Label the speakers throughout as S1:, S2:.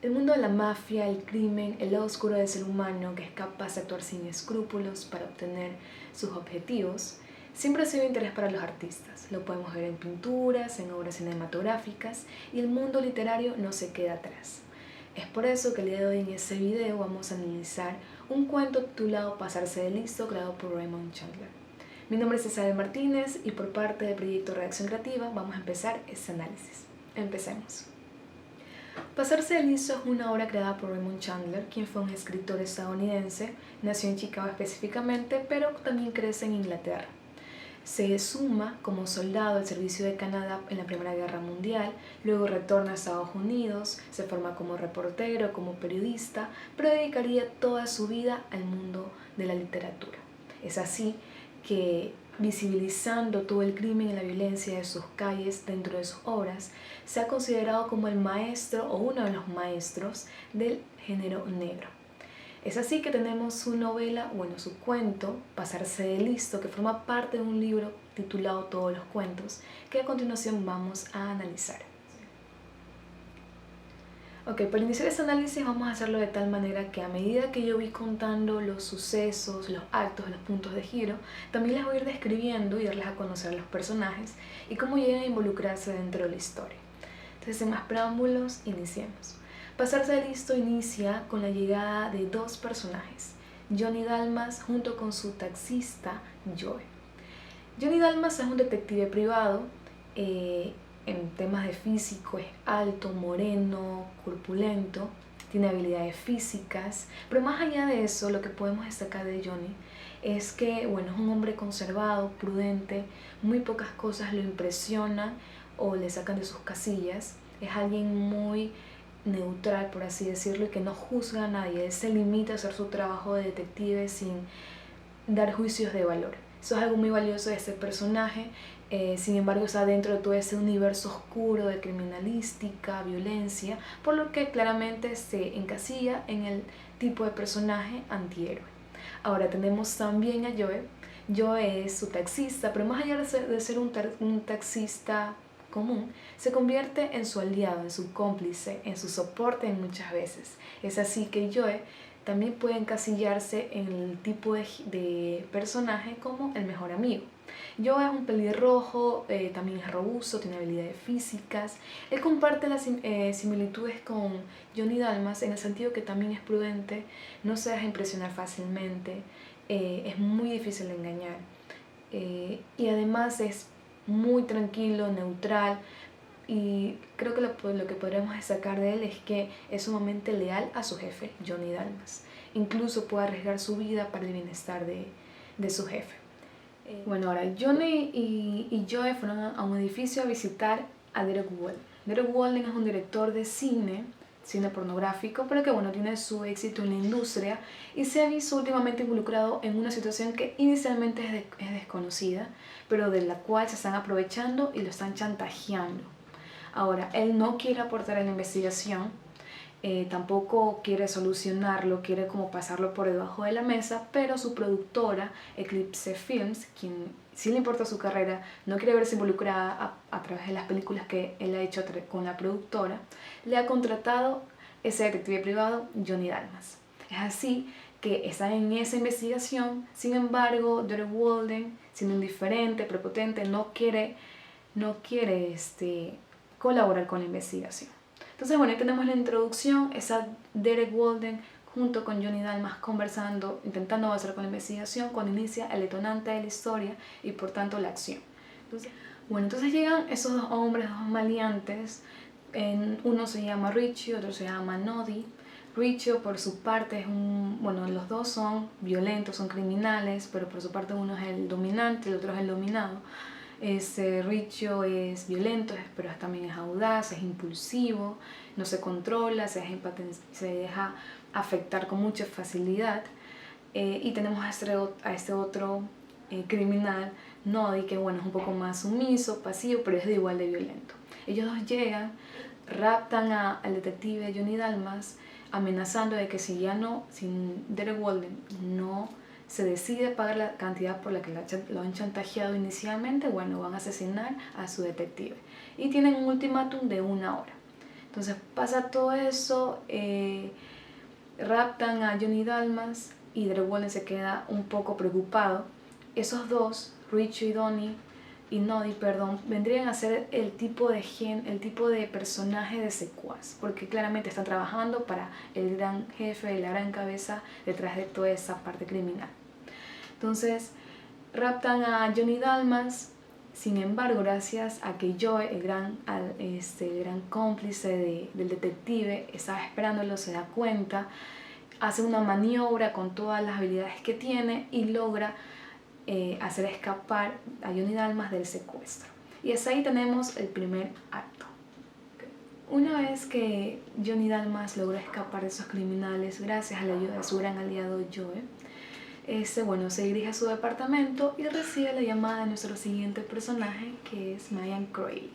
S1: El mundo de la mafia, el crimen, el lado oscuro del ser humano que es capaz de actuar sin escrúpulos para obtener sus objetivos, siempre ha sido de interés para los artistas. Lo podemos ver en pinturas, en obras cinematográficas y el mundo literario no se queda atrás. Es por eso que el día de hoy en este video vamos a analizar un cuento titulado Pasarse de listo, creado por Raymond Chandler. Mi nombre es Isabel Martínez y por parte del proyecto Redacción Creativa vamos a empezar este análisis. Empecemos. Pasarse de listo es una obra creada por Raymond Chandler, quien fue un escritor estadounidense, nació en Chicago específicamente, pero también crece en Inglaterra. Se suma como soldado al servicio de Canadá en la Primera Guerra Mundial, luego retorna a Estados Unidos, se forma como reportero, como periodista, pero dedicaría toda su vida al mundo de la literatura. Es así que, visibilizando todo el crimen y la violencia de sus calles dentro de sus obras, se ha considerado como el maestro o uno de los maestros del género negro. Es así que tenemos su novela, su cuento, Pasarse de listo, que forma parte de un libro titulado Todos los cuentos, que a continuación vamos a analizar. Para iniciar este análisis vamos a hacerlo de tal manera que a medida que yo voy contando los sucesos, los actos, los puntos de giro, también les voy a ir describiendo y darles a conocer a los personajes y cómo llegan a involucrarse dentro de la historia. Entonces, sin más preámbulos, iniciemos. Pasarse de listo inicia con la llegada de dos personajes, Johnny Dalmas junto con su taxista Joe. Johnny Dalmas es un detective privado, en temas de físico es alto, moreno, corpulento, tiene habilidades físicas, pero más allá de eso lo que podemos destacar de Johnny es que es un hombre conservado, prudente, muy pocas cosas lo impresionan o le sacan de sus casillas, es alguien muy neutral, por así decirlo, y que no juzga a nadie. Él se limita a hacer su trabajo de detective sin dar juicios de valor. Eso es algo muy valioso de este personaje. Sin embargo, está dentro de todo ese universo oscuro de criminalística, violencia, por lo que claramente se encasilla en el tipo de personaje antihéroe. Ahora tenemos también a Joe. Joe es su taxista, pero más allá de ser un taxista común, se convierte en su aliado, en su cómplice, en su soporte muchas veces. Es así que Joe también puede encasillarse en el tipo de personaje como el mejor amigo. Joe es un pelirrojo, también es robusto, tiene habilidades físicas. Él comparte las similitudes con Johnny Dalmas en el sentido que también es prudente, no se deja impresionar fácilmente, es muy difícil de engañar y además es muy tranquilo, neutral, y creo que lo que podremos destacar de él es que es sumamente leal a su jefe, Johnny Dalmas. Incluso puede arriesgar su vida para el bienestar de su jefe. Ahora Johnny y Joe fueron a un edificio a visitar a Derek Walden. Derek Walden es un director de cine pornográfico, pero que tiene su éxito en la industria y se ha visto últimamente involucrado en una situación que inicialmente es desconocida, pero de la cual se están aprovechando y lo están chantajeando. Ahora, él no quiere aportar a la investigación, tampoco quiere solucionarlo, quiere como pasarlo por debajo de la mesa, pero su productora, Eclipse Films, quien sí le importa su carrera, no quiere verse involucrada a través de las películas que él ha hecho con la productora, le ha contratado ese detective privado, Johnny Dalmas. Es así que están en esa investigación. Sin embargo, Derek Walden, siendo indiferente, prepotente, no quiere colaborar con la investigación. Entonces, ahí tenemos la introducción, esa Derek Walden junto con Johnny Dalmas conversando, intentando avanzar con la investigación, cuando inicia el detonante de la historia y por tanto la acción. Entonces llegan esos dos hombres, dos maleantes, uno se llama Richie, otro se llama Noddy. Richie, por su parte, los dos son violentos, son criminales, pero por su parte uno es el dominante, el otro es el dominado. Richo es violento, pero también es audaz, es impulsivo, no se controla, se deja afectar con mucha facilidad. Y tenemos a este otro criminal, Noddy, que es un poco más sumiso, pasivo, pero es igual de violento. Ellos dos llegan, raptan al detective Johnny Dalmas, amenazando de que si Derek Walden no se decide pagar la cantidad por la que lo han chantajeado inicialmente, van a asesinar a su detective. Y tienen un ultimátum de 1 hora. Entonces pasa todo eso, raptan a Johnny Dalmas y Derek Walden se queda un poco preocupado. Esos dos, Richie y Noddy, vendrían a ser el tipo de personaje de secuaz, porque claramente están trabajando para el gran jefe, la gran cabeza detrás de toda esa parte criminal. Entonces raptan a Johnny Dalmas. Sin embargo, gracias a que Joe, el gran cómplice del detective, estaba esperándolo, se da cuenta, hace una maniobra con todas las habilidades que tiene y logra hacer escapar a Johnny Dalmas del secuestro. Y es ahí tenemos el primer acto. Una vez que Johnny Dalmas logra escapar de esos criminales gracias a la ayuda de su gran aliado Joe, se dirige a su departamento y recibe la llamada de nuestro siguiente personaje, que es Marianne Crowley.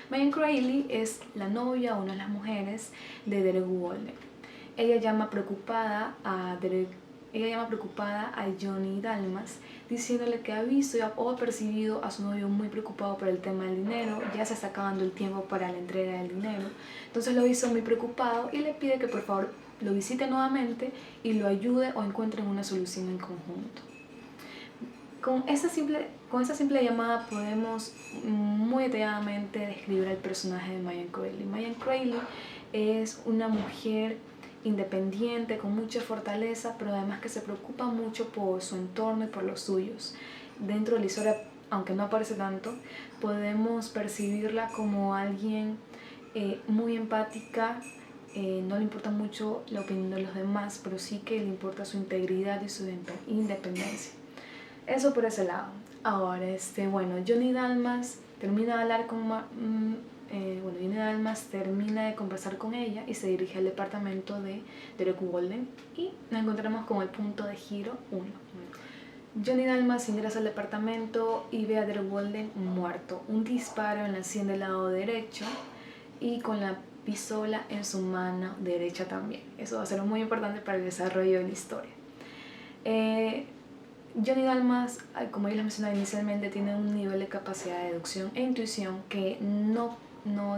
S1: Marianne Crowley es la novia, una de las mujeres de Derek Walden. Ella llama preocupada a Johnny Dalmas, diciéndole que ha visto o ha percibido a su novio muy preocupado por el tema del dinero, ya se está acabando el tiempo para la entrega del dinero, entonces lo hizo muy preocupado y le pide que por favor lo visite nuevamente y lo ayude o encuentren una solución en conjunto. Con esa simple llamada podemos muy detalladamente describir al personaje de Marianne Crowley. Marianne Crowley es una mujer independiente, con mucha fortaleza, pero además que se preocupa mucho por su entorno y por los suyos. Dentro de la historia, aunque no aparece tanto, podemos percibirla como alguien muy empática. No le importa mucho la opinión de los demás, pero sí que le importa su integridad y su independencia. Eso por ese lado. Ahora, Johnny Dalmas termina de hablar con Johnny Dalmas termina de conversar con ella y se dirige al departamento de Derek Walden y nos encontramos con el punto de giro 1. Johnny Dalmas ingresa al departamento y ve a Derek Walden muerto, un disparo en la sien del lado derecho y con la pistola en su mano derecha también. Eso va a ser muy importante para el desarrollo de la historia. Johnny Dalmas, como ya les mencionaba inicialmente, tiene un nivel de capacidad de deducción e intuición que no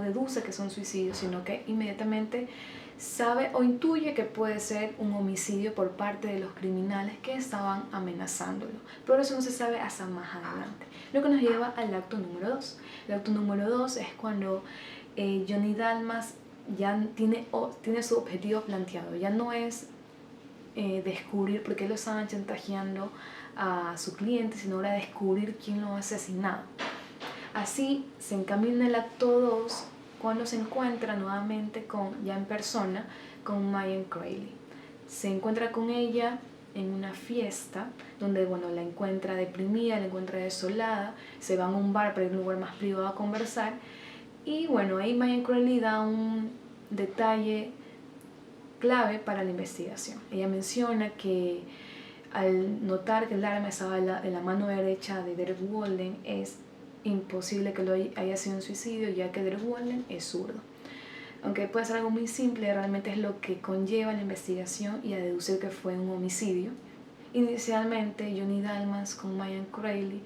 S1: deduce que son suicidios, sino que inmediatamente sabe o intuye que puede ser un homicidio por parte de los criminales que estaban amenazándolo, pero eso no se sabe hasta más adelante, lo que nos lleva al acto número 2. El acto número 2 es cuando Johnny Dalmas ya tiene su objetivo planteado, ya no es descubrir por qué lo estaban chantajeando a su cliente, sino ahora descubrir quién lo ha asesinado. Así se encamina el acto 2 cuando se encuentra nuevamente ya en persona con Marianne Crowley. Se encuentra con ella en una fiesta donde la encuentra deprimida, la encuentra desolada, se van a un bar para ir a un lugar más privado a conversar y ahí Marianne Crowley da un detalle clave para la investigación. Ella menciona que al notar que el arma estaba en la mano derecha de Derek Walden, es imposible que lo haya sido un suicidio, ya que Derek Walden es zurdo. Aunque puede ser algo muy simple, realmente es lo que conlleva la investigación y a deducir que fue un homicidio. Inicialmente, Johnny Dalmas con Marianne Crowley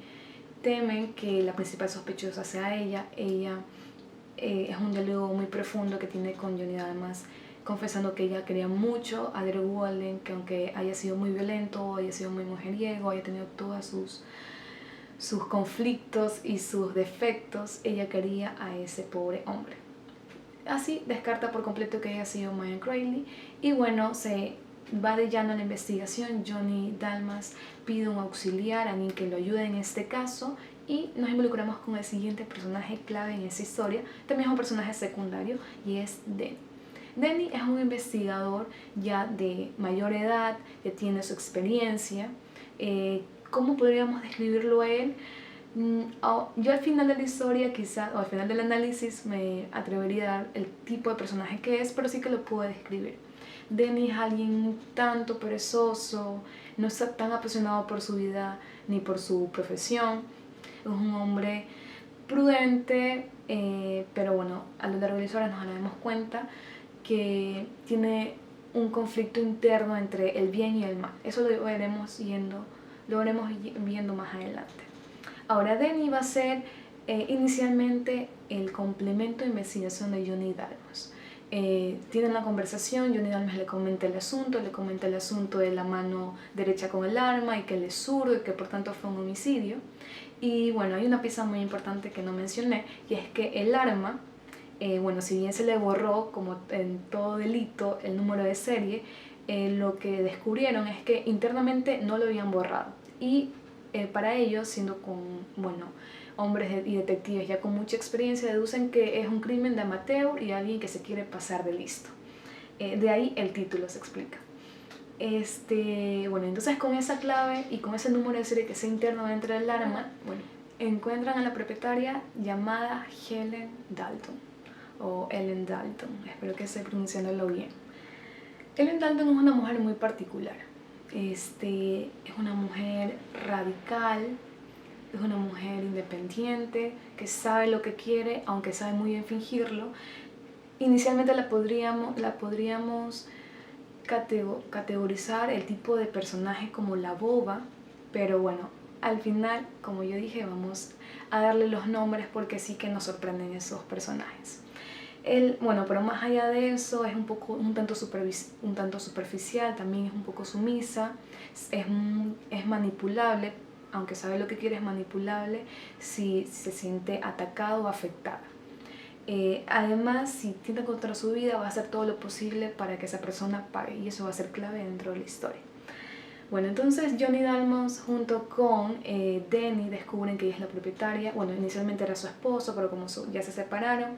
S1: temen que la principal sospechosa sea ella. Ella es un diálogo muy profundo que tiene con Johnny Dalmas, confesando que ella quería mucho a Derek Walden, que aunque haya sido muy violento, haya sido muy mujeriego, haya tenido todos sus conflictos y sus defectos, ella quería a ese pobre hombre. Así descarta por completo que haya sido Marianne Crowley y se va de llano a la investigación. Johnny Dalmas pide un auxiliar, alguien que lo ayude en este caso, y nos involucramos con el siguiente personaje clave en esa historia, también es un personaje secundario, y es Denny. Denny es un investigador ya de mayor edad, que tiene su experiencia. ¿Cómo podríamos describirlo a él? Yo al final de la historia, quizás, o al final del análisis, me atrevería a dar el tipo de personaje que es, pero sí que lo puedo describir. Denny es alguien un tanto perezoso, no está tan apasionado por su vida ni por su profesión. Es un hombre prudente, pero a lo largo de la historia nos daremos cuenta que tiene un conflicto interno entre el bien y el mal. Eso lo veremos viendo más adelante. Ahora, Denny va a ser inicialmente el complemento de investigación de Johnny Dalmas. Tienen la conversación, Johnny Dalmas le comenta el asunto de la mano derecha con el arma y que él es zurdo y que por tanto fue un homicidio. Y bueno, hay una pieza muy importante que no mencioné, y es que el arma, bueno, si bien se le borró, como en todo delito, el número de serie, lo que descubrieron es que internamente no lo habían borrado. Y para ellos, siendo con, bueno, hombres y detectives ya con mucha experiencia, deducen que es un crimen de amateur y alguien que se quiere pasar de listo. De ahí el título se explica. Bueno, entonces con esa clave y con ese número de serie que sea interno dentro del arma, bueno, encuentran a la propietaria llamada Helen Dalton o Ellen Dalton, espero que esté pronunciándolo bien. Ellen Dalton es una mujer muy particular. Es una mujer radical, es una mujer independiente, que sabe lo que quiere, aunque sabe muy bien fingirlo. Inicialmente la podríamos categorizar el tipo de personaje como la boba, pero bueno, al final, como yo dije, vamos a darle los nombres porque sí que nos sorprenden esos personajes. Bueno, pero más allá de eso, es un tanto superficial, también es un poco sumisa, es manipulable, aunque sabe lo que quiere, es manipulable si se siente atacado o afectada. Además, si tiende contra su vida, va a hacer todo lo posible para que esa persona pague, y eso va a ser clave dentro de la historia. Bueno, entonces Johnny Dalmas junto con Denny descubren que ella es la propietaria. Bueno, inicialmente era su esposo, pero como ya se separaron,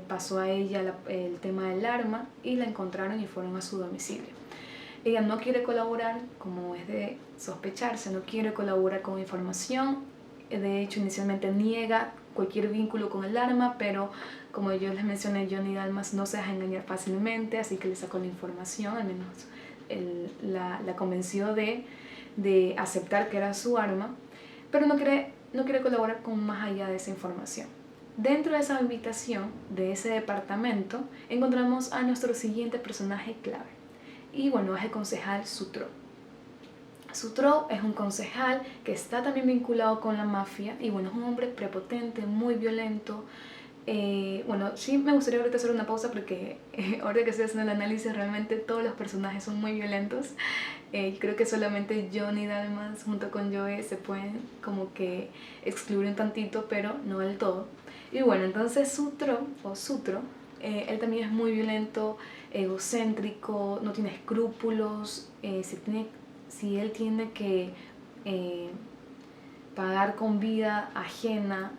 S1: pasó a ella el tema del arma y la encontraron y fueron a su domicilio. Ella no quiere colaborar, como es de sospecharse, no quiere colaborar con información. De hecho, inicialmente niega cualquier vínculo con el arma, pero como yo les mencioné, Johnny Dalmas no se deja engañar fácilmente, así que le sacó la información, al menos la convenció de aceptar que era su arma, pero no quiere colaborar con más allá de esa información. Dentro de esa habitación, de ese departamento, encontramos a nuestro siguiente personaje clave, y bueno, es el concejal Sutro. Sutro es un concejal que está también vinculado con la mafia y bueno, es un hombre prepotente, muy violento. Bueno, sí me gustaría ahorita hacer una pausa porque ahorita que estoy haciendo el análisis realmente todos los personajes son muy violentos. Creo que solamente Johnny Dalmas junto con Joe se pueden como que excluir un tantito, pero no del todo. Y bueno, entonces Sutro, él también es muy violento, egocéntrico, no tiene escrúpulos. Si él tiene que pagar con vida ajena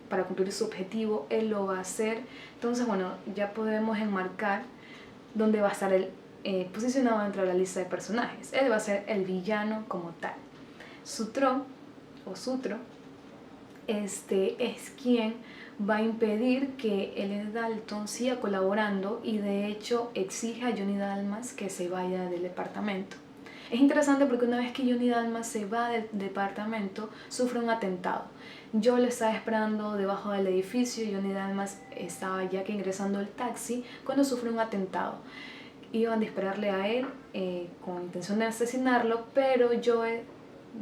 S1: para cumplir su objetivo, él lo va a hacer. Entonces, bueno, ya podemos enmarcar dónde va a estar él posicionado dentro de la lista de personajes. Él va a ser el villano como tal. Sutro es quien va a impedir que Ellen Dalton siga colaborando y de hecho exige a Johnny Dalmas que se vaya del departamento. Es interesante porque una vez que Johnny Dalmas se va del departamento, sufre un atentado. Yo lo estaba esperando debajo del edificio, Johnny Dalmas estaba ya que ingresando al taxi cuando sufre un atentado. Iban a dispararle a él con intención de asesinarlo, pero Joe,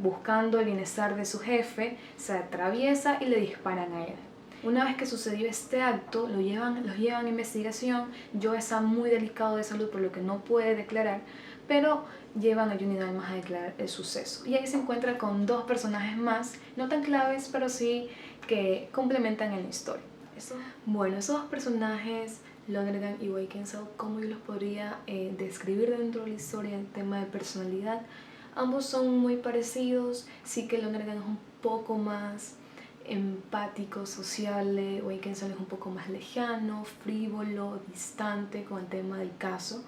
S1: buscando el bienestar de su jefe, se atraviesa y le disparan a él. Una vez que sucedió este acto, los llevan a investigación. Joe está muy delicado de salud por lo que no puede declarar, pero llevan a Johnny Dalmas a declarar el suceso. Y ahí se encuentra con dos personajes más, no tan claves, pero sí que complementan en la historia. Bueno, esos dos personajes, Lonergan y Beckinsale, ¿cómo yo los podría describir dentro de la historia en tema de personalidad? Ambos son muy parecidos, sí que Lonergan es un poco más empático, sociable, Beckinsale es un poco más lejano, frívolo, distante con el tema del caso.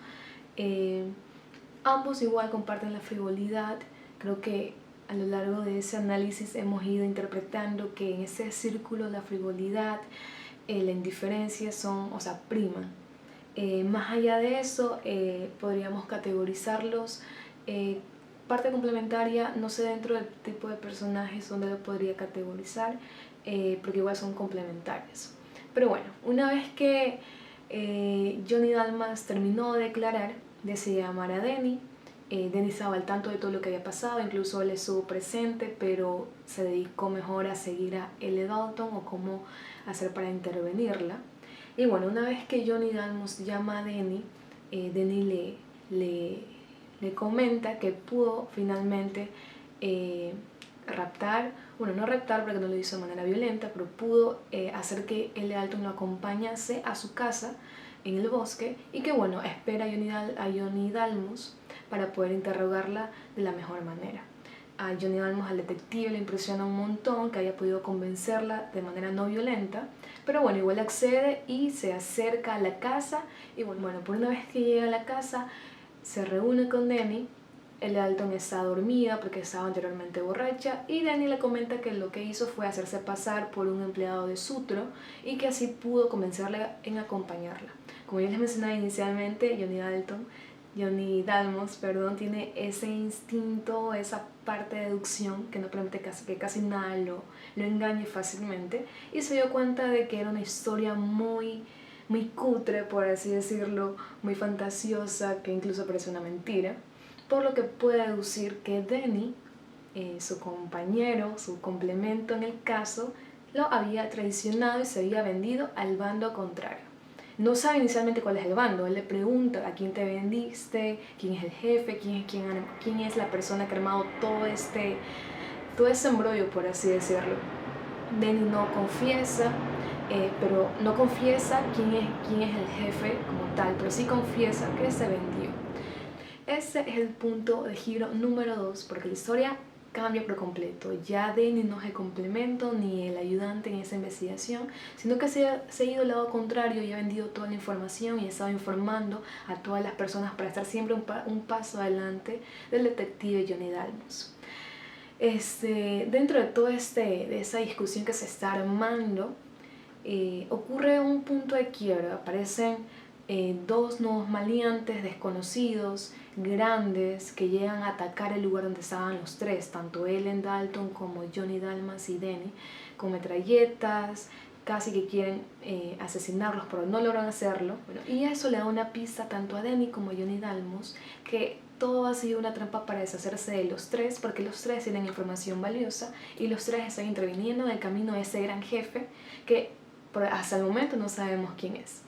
S1: Ambos igual comparten la frivolidad. Creo que a lo largo de ese análisis hemos ido interpretando que en ese círculo la frivolidad, la indiferencia priman. Más allá de eso, podríamos categorizarlos. Parte complementaria, no sé dentro del tipo de personajes donde lo podría categorizar, porque igual son complementarios. Pero bueno, una vez que Johnny Dalmas terminó de declarar, decidió llamar a Denny. Denny estaba al tanto de todo lo que había pasado, incluso él estuvo presente, pero se dedicó mejor a seguir a Elle Dalton o cómo hacer para intervenirla. Y bueno, una vez que Johnny Dalmos llama a Denny, Denny le comenta que pudo finalmente raptar, bueno, no raptar porque no lo hizo de manera violenta, pero pudo hacer que L. Dalton lo acompañase a su casa en el bosque y que bueno, espera a Johnny Dalmos para poder interrogarla de la mejor manera. A Johnny Dalmos, al detective, le impresiona un montón que haya podido convencerla de manera no violenta, pero bueno, igual accede y se acerca a la casa y bueno, por una vez que llega a la casa se reúne con Denny. L. Dalton está dormida porque estaba anteriormente borracha y Denny le comenta que lo que hizo fue hacerse pasar por un empleado de Sutro y que así pudo convencerla en acompañarla. Como ya les mencionaba inicialmente, Johnny Dalmos, tiene ese instinto, esa parte de deducción que no permite que casi nada lo engañe fácilmente, y se dio cuenta de que era una historia muy cutre, por así decirlo, muy fantasiosa, que incluso parece una mentira, por lo que puede deducir que Denny, su compañero, su complemento en el caso, lo había traicionado y se había vendido al bando contrario. No sabe inicialmente cuál es el bando, él le pregunta a quién te vendiste, quién es el jefe, quién es la persona que ha armado todo ese embrollo, por así decirlo. Denny no confiesa, pero no confiesa quién es el jefe como tal, pero sí confiesa que se vendió. Ese es el punto de giro número 2, porque la historia cambia por completo. Ya Denny no es el complemento ni el ayudante en esa investigación, sino que se ha ido al lado contrario y ha vendido toda la información y ha estado informando a todas las personas para estar siempre un paso adelante del detective Johnny Dalmos. Dentro de toda de esa discusión que se está armando, ocurre un punto de quiebra. Aparecen dos nuevos maleantes desconocidos, grandes, que llegan a atacar el lugar donde estaban los tres, tanto Ellen Dalton como Johnny Dalmos y Denny, con metralletas, casi que quieren asesinarlos, pero no logran hacerlo. Bueno, y eso le da una pista tanto a Denny como a Johnny Dalmos, que todo ha sido una trampa para deshacerse de los tres, porque los tres tienen información valiosa y los tres están interviniendo en el camino de ese gran jefe que hasta el momento no sabemos quién es.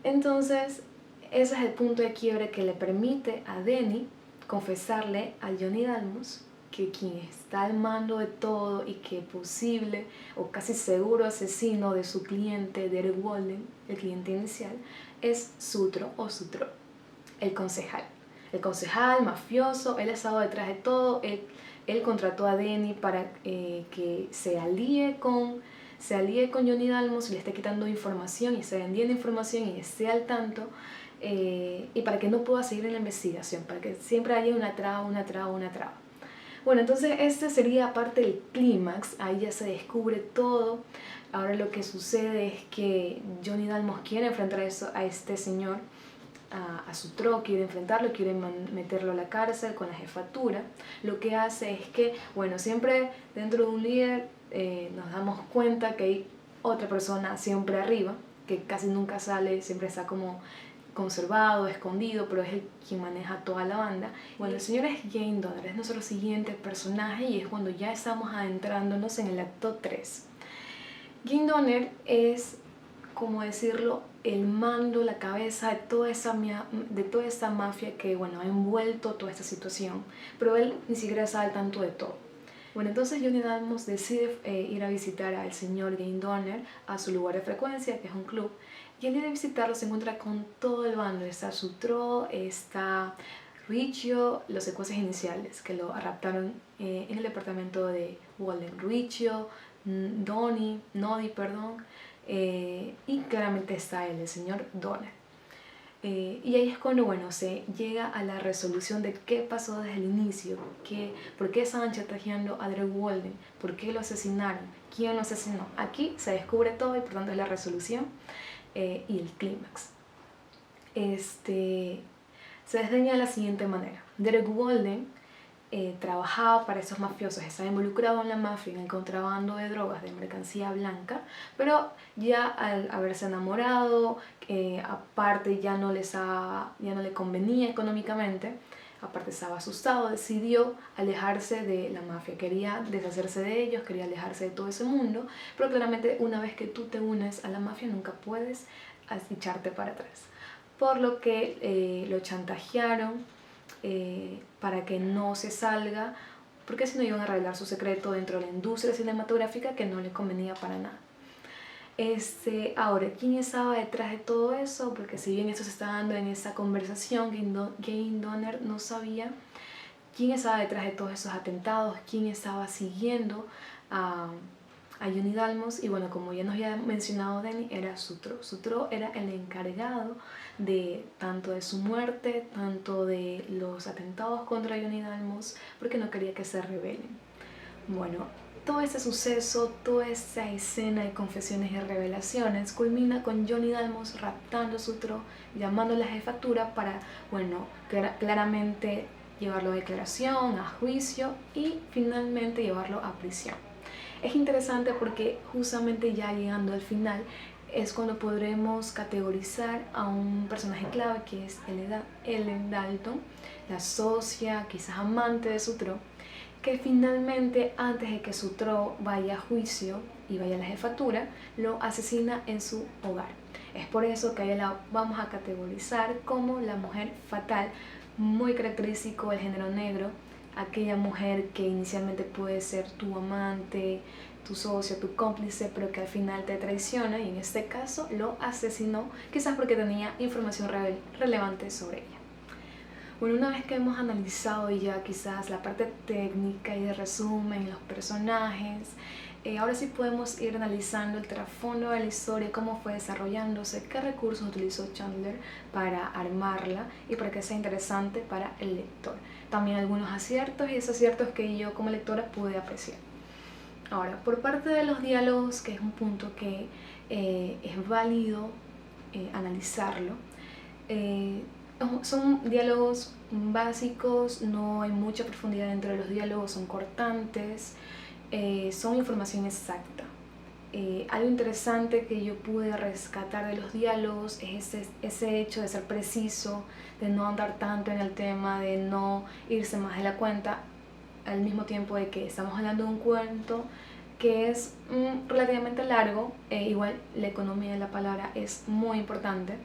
S1: Entonces, ese es el punto de quiebre que le permite a Denny confesarle a Johnny Dalmos que quien está al mando de todo y que posible o casi seguro asesino de su cliente, Derek Walden, el cliente inicial, es Sutro, el concejal. El concejal mafioso, él ha estado detrás de todo, él contrató a Denny para que se alíe con Johnny Dalmos y le esté quitando información y esté vendiendo información y esté al tanto, y para que no pueda seguir en la investigación, para que siempre haya una traba. Bueno, entonces este sería parte del clímax, ahí ya se descubre todo. Ahora lo que sucede es que Johnny Dalmos quiere enfrentar a este señor, a Sutro, quiere enfrentarlo, quiere meterlo a la cárcel con la jefatura. Lo que hace es que, bueno, siempre dentro de un líder nos damos cuenta que hay otra persona siempre arriba, que casi nunca sale, siempre está como conservado, escondido, pero es quien maneja toda la banda. Bueno, el señor es Jane Donner, es nuestro siguiente personaje y es cuando ya estamos adentrándonos en el acto 3. Jane Donner es, como decirlo, el mando, la cabeza de toda esa mafia que, bueno, ha envuelto toda esta situación, pero él ni siquiera sabe al tanto de todo. Bueno, entonces Johnny Dalmos decide ir a visitar al señor Jane Donner a su lugar de frecuencia, que es un club, y al ir a visitarlo se encuentra con todo el bando. Está Sutro, está Riccio, los secuaces iniciales que lo raptaron en el departamento de Walden. Riccio, Nodi, y claramente está él, el señor Donner. Y ahí es cuando, bueno, se llega a la resolución de qué pasó desde el inicio, por qué estaban chantajeando a Derek Walden, por qué lo asesinaron, quién lo asesinó. Aquí se descubre todo y por tanto es la resolución y el clímax. Se desdeña de la siguiente manera. Derek Walden trabajaba para esos mafiosos, estaba involucrado en la mafia, en el contrabando de drogas, de mercancía blanca, pero ya al haberse enamorado, aparte ya no le convenía económicamente, aparte estaba asustado, decidió alejarse de la mafia, quería deshacerse de ellos, quería alejarse de todo ese mundo, pero claramente una vez que tú te unes a la mafia nunca puedes echarte para atrás. Por lo que lo chantajearon para que no se salga, porque si no iban a revelar su secreto dentro de la industria cinematográfica que no le convenía para nada. Ahora, ¿quién estaba detrás de todo eso? Porque si bien eso se estaba dando en esa conversación, Jane Donner no sabía quién estaba detrás de todos esos atentados, quién estaba siguiendo a Johnny Dalmos. Y bueno, como ya nos había mencionado Danny, era Sutro. Sutro era el encargado de tanto de su muerte, tanto de los atentados contra Johnny Dalmos, porque no quería que se rebelen. Bueno, todo ese suceso, toda esa escena de confesiones y revelaciones culmina con Johnny Dalmos raptando a Sutro, llamando a la jefatura para, bueno, claramente llevarlo a declaración, a juicio y finalmente llevarlo a prisión. Es interesante porque justamente ya llegando al final es cuando podremos categorizar a un personaje clave que es Ellen Dalton, la socia, quizás amante de Sutro, que finalmente antes de que Sutro vaya a juicio y vaya a la jefatura, lo asesina en su hogar. Es por eso que a ella la vamos a categorizar como la mujer fatal, muy característico del género negro, aquella mujer que inicialmente puede ser tu amante, tu socio, tu cómplice, pero que al final te traiciona y en este caso lo asesinó, quizás porque tenía información relevante sobre ella. Bueno, una vez que hemos analizado ya quizás la parte técnica y de resumen, los personajes, ahora sí podemos ir analizando el trasfondo de la historia, cómo fue desarrollándose, qué recursos utilizó Chandler para armarla y para que sea interesante para el lector. También algunos aciertos y desaciertos que yo como lectora pude apreciar. Ahora, por parte de los diálogos, que es un punto que es válido analizarlo, son diálogos básicos, no hay mucha profundidad dentro de los diálogos, son cortantes, son información exacta. Algo interesante que yo pude rescatar de los diálogos es ese hecho de ser preciso, de no andar tanto en el tema, de no irse más de la cuenta, al mismo tiempo de que estamos hablando de un cuento que es relativamente largo, igual la economía de la palabra es muy importante.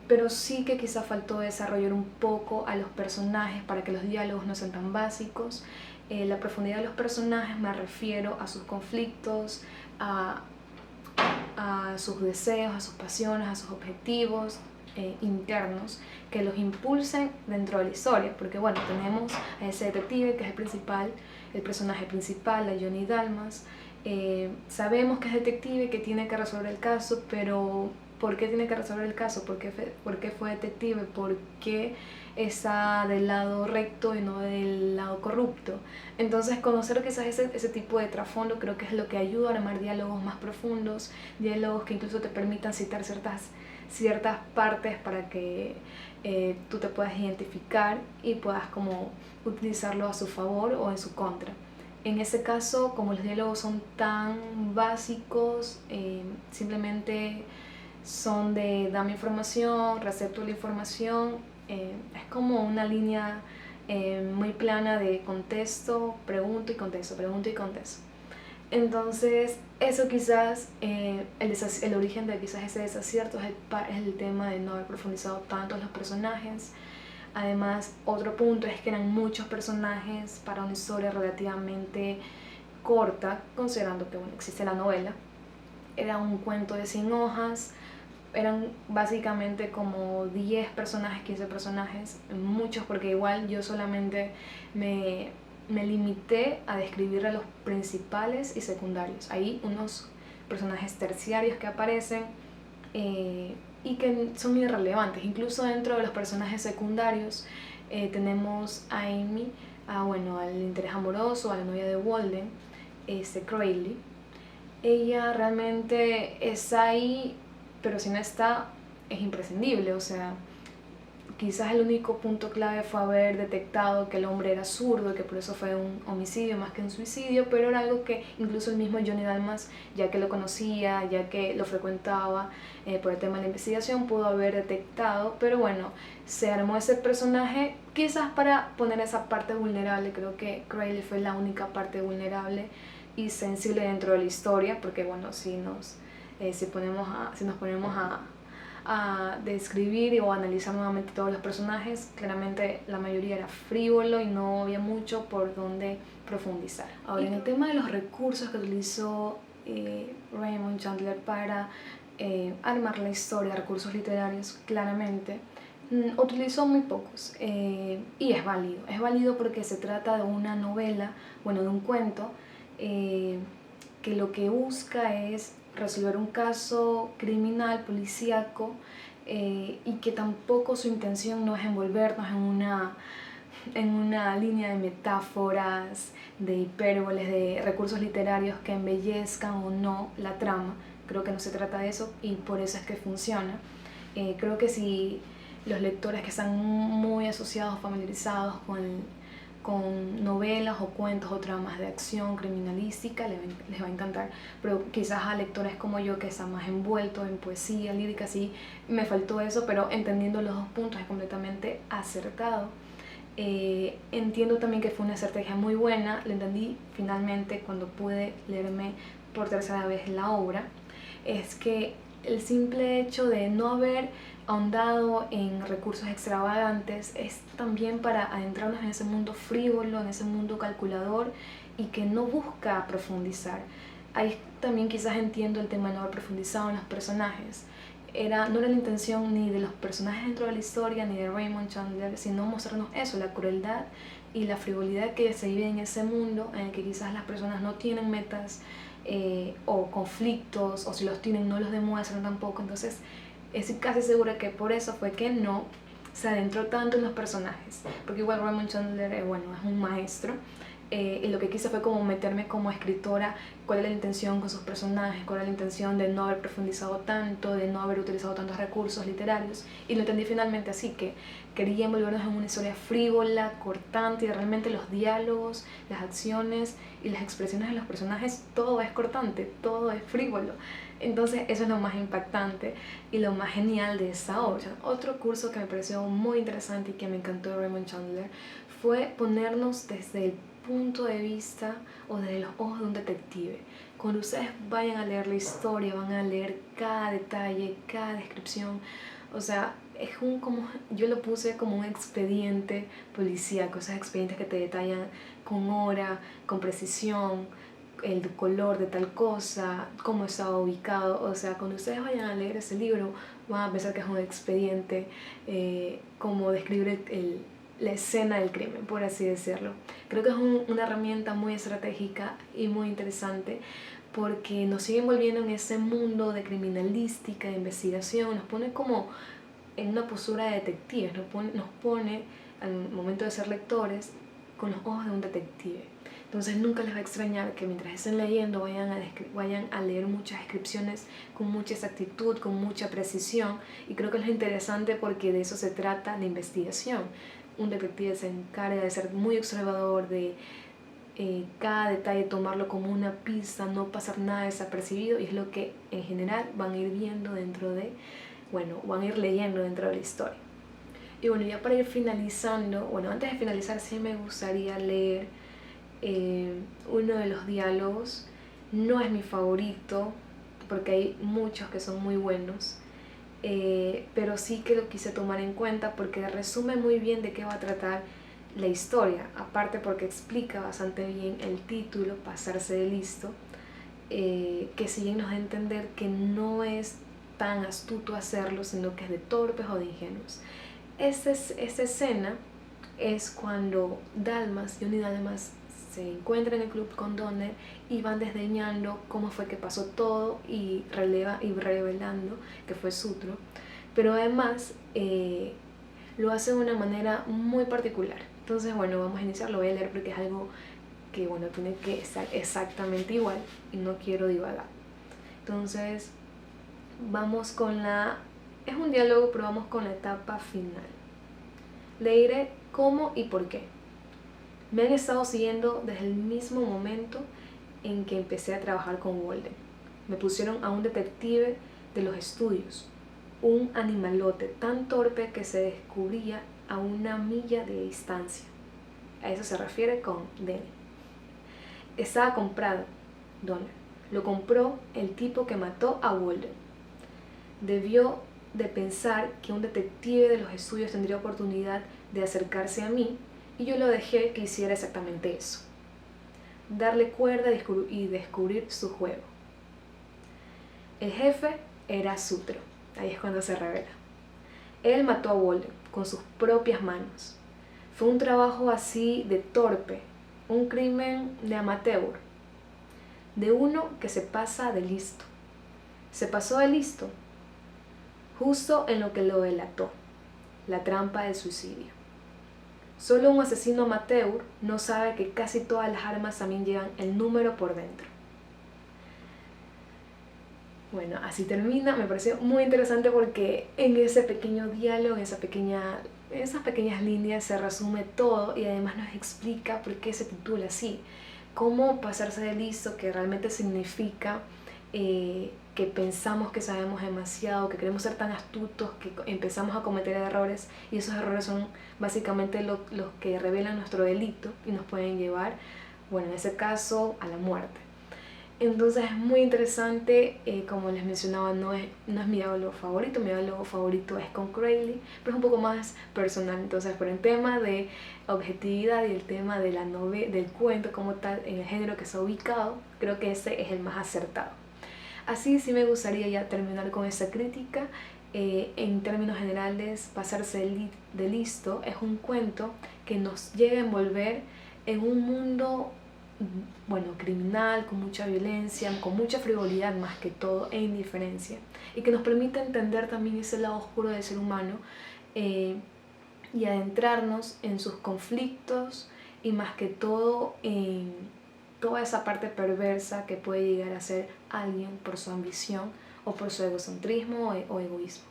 S1: Pero sí que quizá faltó desarrollar un poco a los personajes para que los diálogos no sean tan básicos. La profundidad de los personajes me refiero a sus conflictos, a sus deseos, a sus pasiones, a sus objetivos internos que los impulsen dentro de la historia, porque bueno, tenemos a ese detective que es el personaje principal, a Johnny Dalmos. Sabemos que es detective, que tiene que resolver el caso, pero ¿por qué tiene que resolver el caso? ¿Por qué fue detective? ¿Por qué está del lado recto y no del lado corrupto? Entonces conocer quizás ese tipo de trasfondo creo que es lo que ayuda a armar diálogos más profundos, diálogos que incluso te permitan citar ciertas partes para que tú te puedas identificar y puedas como utilizarlo a su favor o en su contra. En ese caso, como los diálogos son tan básicos, simplemente son de dame información, recepto la información, es como una línea muy plana de contesto, pregunto y contesto, pregunto y contesto. Entonces eso quizás, el origen de quizás ese desacierto es el tema de no haber profundizado tanto en los personajes. Además, otro punto es que eran muchos personajes para una historia relativamente corta, considerando que bueno, existe la novela. Era un cuento de 100 hojas, eran básicamente como 10 personajes, 15 personajes, muchos, porque igual yo solamente me limité a describir a los principales y secundarios. Hay unos personajes terciarios que aparecen y que son irrelevantes. Incluso dentro de los personajes secundarios tenemos a Amy, al interés amoroso, a la novia de Walden, Crayley. Ella realmente está ahí, pero si no está, es imprescindible. O sea, quizás el único punto clave fue haber detectado que el hombre era zurdo y que por eso fue un homicidio más que un suicidio, pero era algo que incluso el mismo Johnny Dalmas, ya que lo conocía, ya que lo frecuentaba por el tema de la investigación, pudo haber detectado. Pero bueno, se armó ese personaje quizás para poner esa parte vulnerable. Creo que Crowley fue la única parte vulnerable y sensible dentro de la historia, porque bueno, si nos ponemos a describir o analizar nuevamente todos los personajes, claramente la mayoría era frívolo y no había mucho por donde profundizar. Ahora, en el tema de los recursos que utilizó Raymond Chandler para armar la historia, recursos literarios, claramente utilizó muy pocos, y es válido porque se trata de una novela, bueno, de un cuento que lo que busca es resolver un caso criminal, policíaco, y que tampoco su intención no es envolvernos en una línea de metáforas, de hipérboles, de recursos literarios que embellezcan o no la trama. Creo que no se trata de eso y por eso es que funciona. Creo que si los lectores que están muy asociados, familiarizados con novelas o cuentos o tramas de acción criminalística les va a encantar, pero quizás a lectores como yo que están más envueltos en poesía, lírica, sí me faltó eso, pero entendiendo los dos puntos es completamente acertado. Entiendo también que fue una estrategia muy buena, lo entendí finalmente cuando pude leerme por tercera vez la obra, es que el simple hecho de no haber ahondado en recursos extravagantes es también para adentrarnos en ese mundo frívolo, en ese mundo calculador y que no busca profundizar. Ahí también quizás entiendo el tema de no haber profundizado en los personajes. No era la intención ni de los personajes dentro de la historia ni de Raymond Chandler, sino mostrarnos eso, la crueldad y la frivolidad que se vive en ese mundo en el que quizás las personas no tienen metas o conflictos, o si los tienen no los demuestran tampoco. Entonces estoy casi segura que por eso fue que no se adentró tanto en los personajes, porque igual Raymond Chandler bueno, es un maestro, y lo que quise fue como meterme como escritora cuál era la intención con sus personajes, cuál era la intención de no haber profundizado tanto, de no haber utilizado tantos recursos literarios, y lo entendí finalmente así, que quería envolvernos en una historia frívola, cortante, y realmente los diálogos, las acciones y las expresiones de los personajes, todo es cortante, todo es frívolo. Entonces eso es lo más impactante y lo más genial de esta obra. Otro curso que me pareció muy interesante y que me encantó de Raymond Chandler fue ponernos desde el punto de vista o desde los ojos de un detective. Cuando ustedes vayan a leer la historia, van a leer cada detalle, cada descripción. O sea, yo lo puse como un expediente policíaco, esos expedientes que te detallan con hora, con precisión, el color de tal cosa, cómo estaba ubicado. O sea, cuando ustedes vayan a leer ese libro, van a pensar que es un expediente, como describir la escena del crimen, por así decirlo. Creo que es una herramienta muy estratégica y muy interesante porque nos sigue envolviendo en ese mundo de criminalística, de investigación, nos pone como en una postura de detectives, nos pone al momento de ser lectores con los ojos de un detective. Entonces nunca les va a extrañar que mientras estén leyendo vayan a leer muchas descripciones con mucha exactitud, con mucha precisión, y creo que es interesante porque de eso se trata la investigación. Un detective se encarga de ser muy observador, de cada detalle tomarlo como una pista, no pasar nada desapercibido, y es lo que en general van a ir viendo van a ir leyendo dentro de la historia. Y bueno, ya para ir finalizando, antes de finalizar sí me gustaría leer uno de los diálogos. No es mi favorito porque hay muchos que son muy buenos, pero sí que lo quise tomar en cuenta porque resume muy bien de qué va a tratar la historia, aparte porque explica bastante bien el título, pasarse de listo, que si bien nos da a entender que no es tan astuto hacerlo, sino que es de torpes o de ingenuos. Esta escena es cuando Johnny Dalmas se encuentra en el club con Donner y van desdeñando cómo fue que pasó todo y revelando que fue Sutro, pero además lo hace de una manera muy particular. Entonces vamos a iniciar, lo voy a leer porque es algo que tiene que estar exactamente igual y no quiero divagar. Entonces vamos con es un diálogo, pero vamos con la etapa final. Le diré cómo y por qué. Me han estado siguiendo desde el mismo momento en que empecé a trabajar con Walden. Me pusieron a un detective de los estudios, un animalote tan torpe que se descubría a una milla de distancia. A eso se refiere con Danny. Estaba comprado, Donner. Lo compró el tipo que mató a Walden. Debió de pensar que un detective de los estudios tendría oportunidad de acercarse a mí y yo lo dejé que hiciera exactamente eso. Darle cuerda y descubrir su juego. El jefe era Sutro. Ahí es cuando se revela. Él mató a Walden con sus propias manos. Fue un trabajo así de torpe, un crimen de amateur, de uno que se pasa de listo. Se pasó de listo justo en lo que lo delató, la trampa del suicidio. Solo un asesino amateur no sabe que casi todas las armas también llevan el número por dentro. Bueno, así termina. Me pareció muy interesante porque en ese pequeño diálogo, en esas pequeñas líneas se resume todo y además nos explica por qué se titula así. Cómo pasarse de listo, que realmente significa que pensamos que sabemos demasiado, que queremos ser tan astutos, que empezamos a cometer errores y esos errores son básicamente los que revelan nuestro delito y nos pueden llevar, bueno, en ese caso, a la muerte. Entonces es muy interesante, como les mencionaba, no es mi diálogo favorito es con Crayley, pero es un poco más personal. Entonces, por el tema de objetividad y el tema de del cuento como tal, en el género que se ha ubicado, creo que ese es el más acertado. Así sí me gustaría ya terminar con esta crítica. En términos generales, pasarse de listo es un cuento que nos llega a envolver en un mundo, bueno, criminal, con mucha violencia, con mucha frivolidad más que todo, e indiferencia, y que nos permite entender también ese lado oscuro del ser humano y adentrarnos en sus conflictos y más que todo en toda esa parte perversa que puede llegar a ser alguien por su ambición o por su egocentrismo o egoísmo.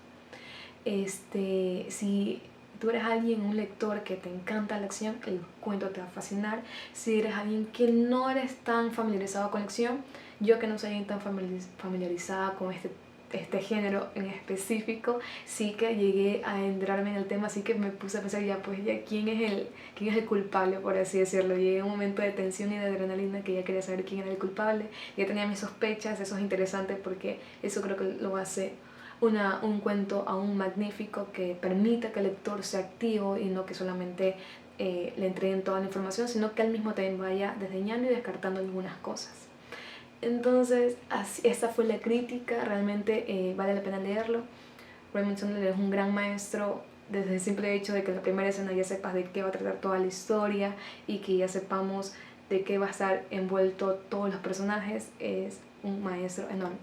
S1: Si tú eres alguien, un lector que te encanta la acción, el cuento te va a fascinar. Si eres alguien que no eres tan familiarizado con la acción, yo que no soy tan familiarizada con este género en específico, sí que llegué a adentrarme en el tema, así que me puse a pensar ya quién es el culpable, por así decirlo. Llegué a un momento de tensión y de adrenalina que ya quería saber quién era el culpable, ya tenía mis sospechas. Eso es interesante porque eso creo que lo hace un cuento aún magnífico, que permita que el lector sea activo y no que solamente le entreguen toda la información, sino que al mismo tiempo vaya desdeñando y descartando algunas cosas. Entonces, esta fue la crítica. Realmente vale la pena leerlo. Raymond Chandler es un gran maestro desde el simple hecho de que en la primera escena ya sepas de qué va a tratar toda la historia y que ya sepamos de qué va a estar envuelto todos los personajes. Es un maestro enorme.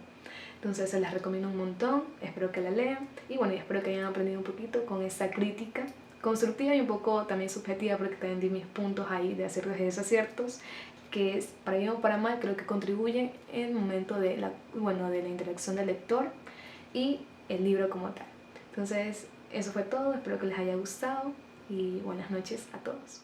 S1: Entonces se las recomiendo un montón, espero que la lean y bueno, espero que hayan aprendido un poquito con esta crítica constructiva y un poco también subjetiva, porque también di mis puntos ahí de aciertos y desaciertos, que para bien o para mal creo que contribuyen en el momento de de la interacción del lector y el libro como tal. Entonces eso fue todo, espero que les haya gustado y buenas noches a todos.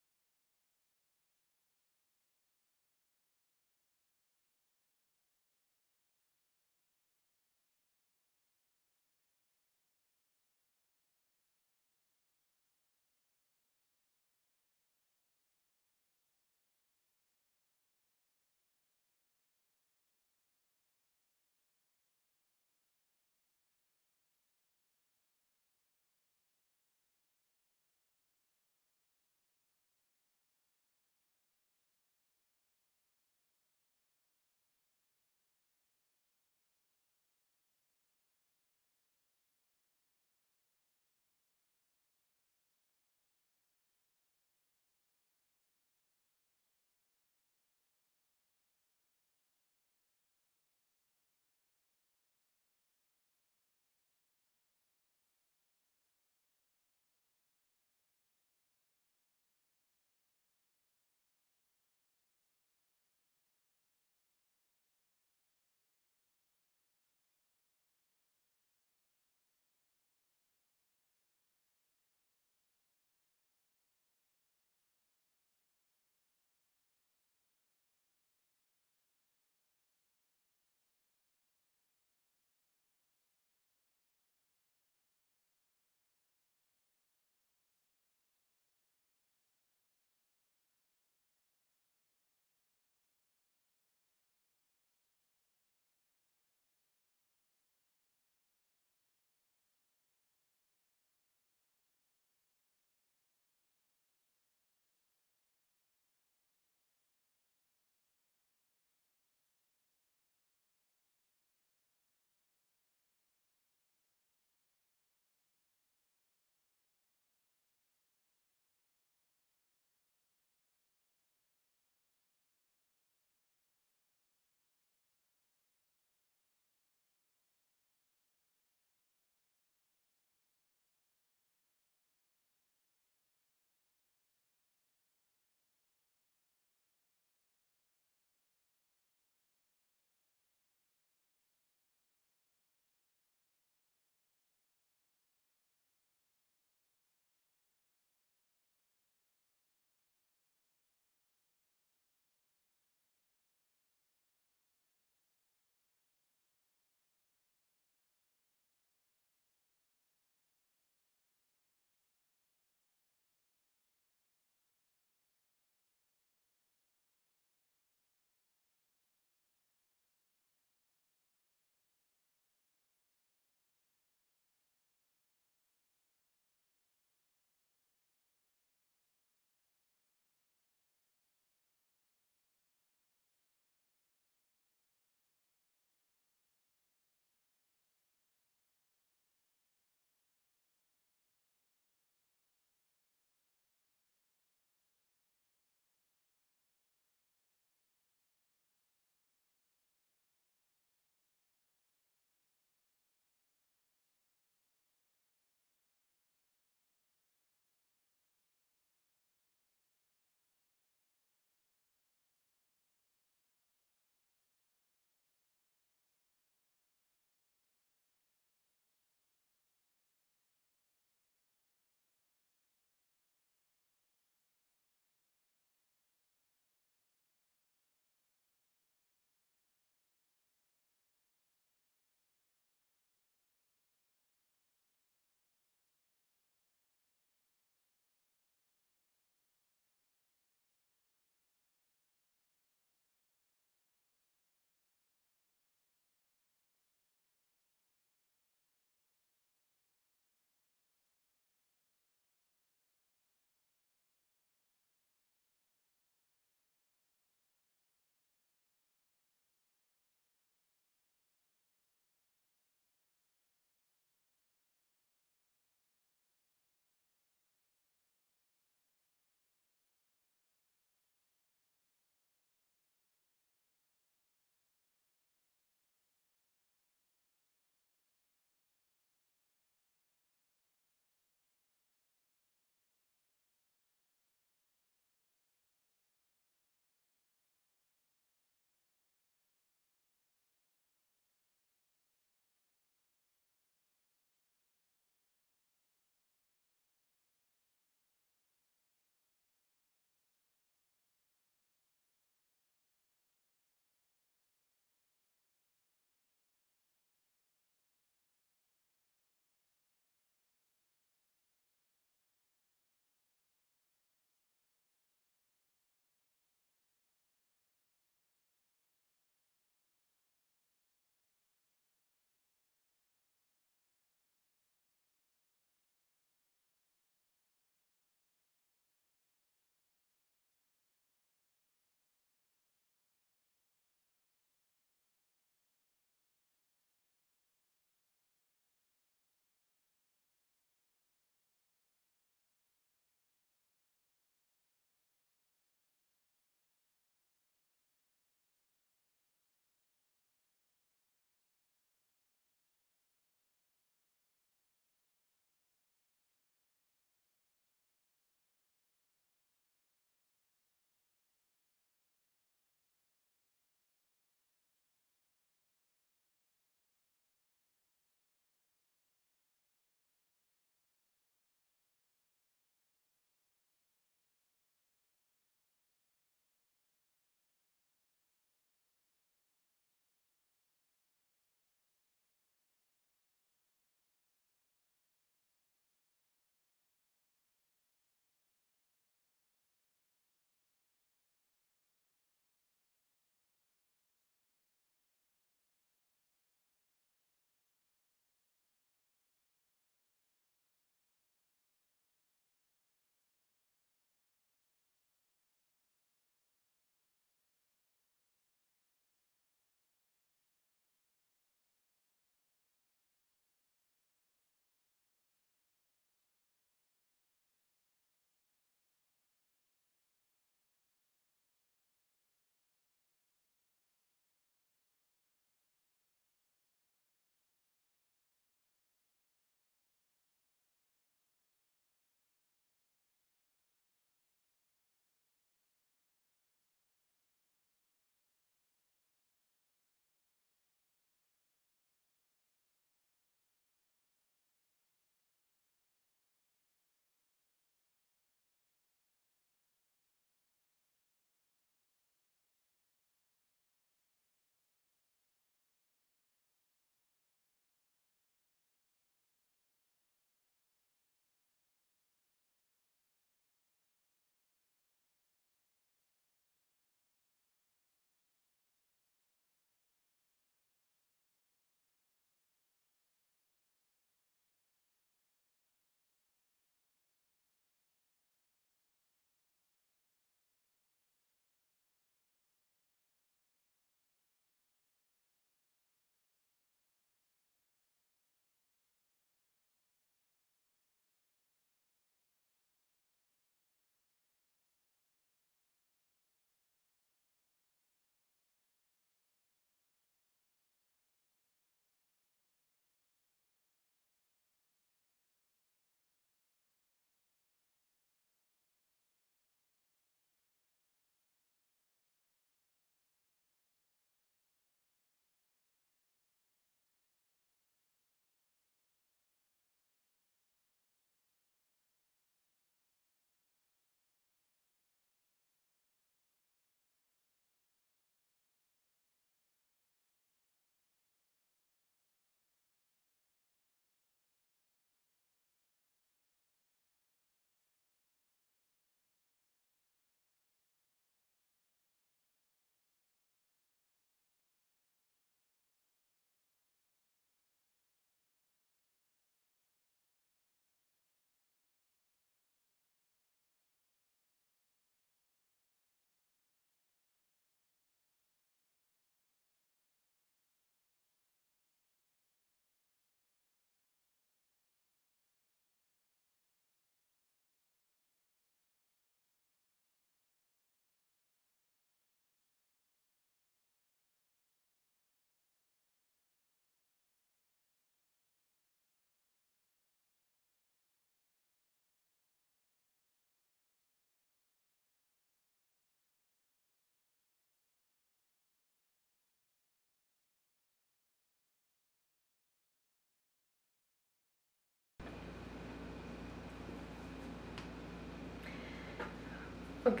S1: Ok,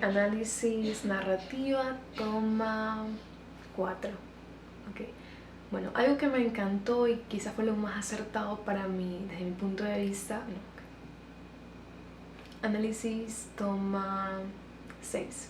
S1: análisis narrativa, toma 4. Ok, bueno, algo que me encantó y quizás fue lo más acertado para mí, desde mi punto de vista, no, análisis, toma 6.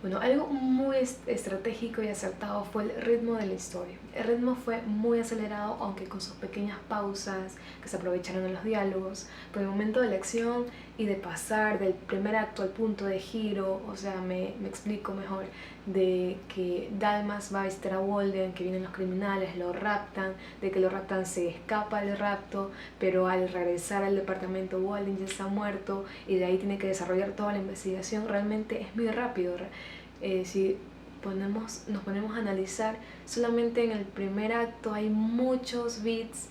S1: Bueno, algo muy estratégico y acertado fue el ritmo de la historia. El ritmo fue muy acelerado, aunque con sus pequeñas pausas que se aprovecharon en los diálogos. Por el momento de la acción y de pasar del primer acto al punto de giro, o sea, me explico mejor, de que Dalmas va a visitar a Walden, que vienen los criminales, lo raptan, de que lo raptan, se escapa del rapto, pero al regresar al departamento Walden ya está muerto y de ahí tiene que desarrollar toda la investigación. Realmente es muy rápido. Si nos ponemos a analizar, solamente en el primer acto hay muchos beats,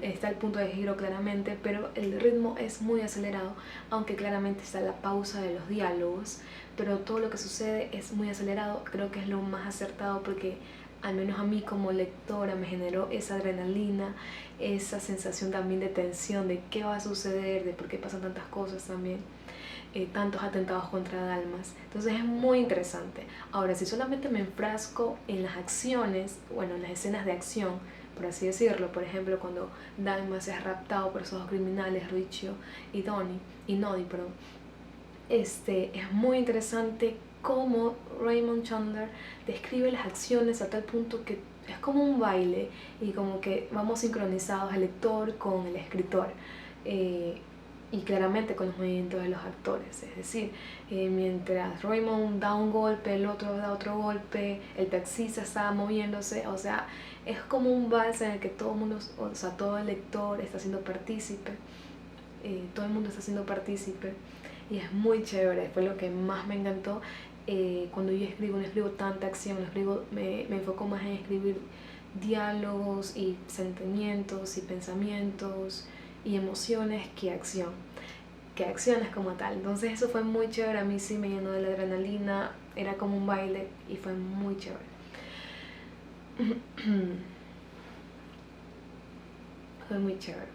S1: está el punto de giro claramente, pero el ritmo es muy acelerado, aunque claramente está la pausa de los diálogos, pero todo lo que sucede es muy acelerado. Creo que es lo más acertado porque al menos a mí como lectora me generó esa adrenalina, esa sensación también de tensión, de qué va a suceder, de por qué pasan tantas cosas también. Tantos atentados contra Dalmas. Entonces es muy interesante. Ahora, si solamente me enfrasco en las acciones, bueno, en las escenas de acción, por así decirlo, por ejemplo, cuando Dalmas es raptado por esos dos criminales, Riccio y Nodi, perdón, es muy interesante cómo Raymond Chandler describe las acciones a tal punto que es como un baile y como que vamos sincronizados el lector con el escritor. Y claramente con los movimientos de los actores, es decir, mientras Raymond da un golpe, el otro da otro golpe, el taxista está moviéndose, o sea, es como un vals en el que todo el mundo, o sea, todo el lector está siendo partícipe, todo el mundo está siendo partícipe, y es muy chévere. Fue lo que más me encantó. Cuando yo escribo, no escribo tanta acción, me enfoco más en escribir diálogos y sentimientos y pensamientos y emociones que acciones como tal. Entonces eso fue muy chévere, a mí sí me llenó de la adrenalina, era como un baile y fue muy chévere. Fue muy chévere.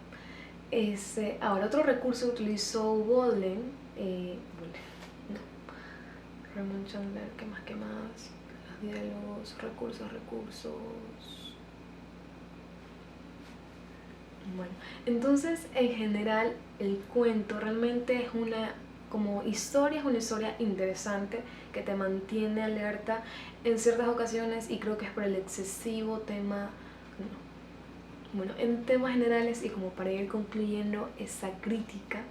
S1: Ahora otro recurso que utilizó Walden, no, Raymond Chandler, ¿qué más? Los diálogos, recursos. Bueno, entonces en general el cuento realmente es una es una historia interesante que te mantiene alerta en ciertas ocasiones, y creo que es por el excesivo tema, no, bueno, en temas generales, y como para ir concluyendo esa crítica,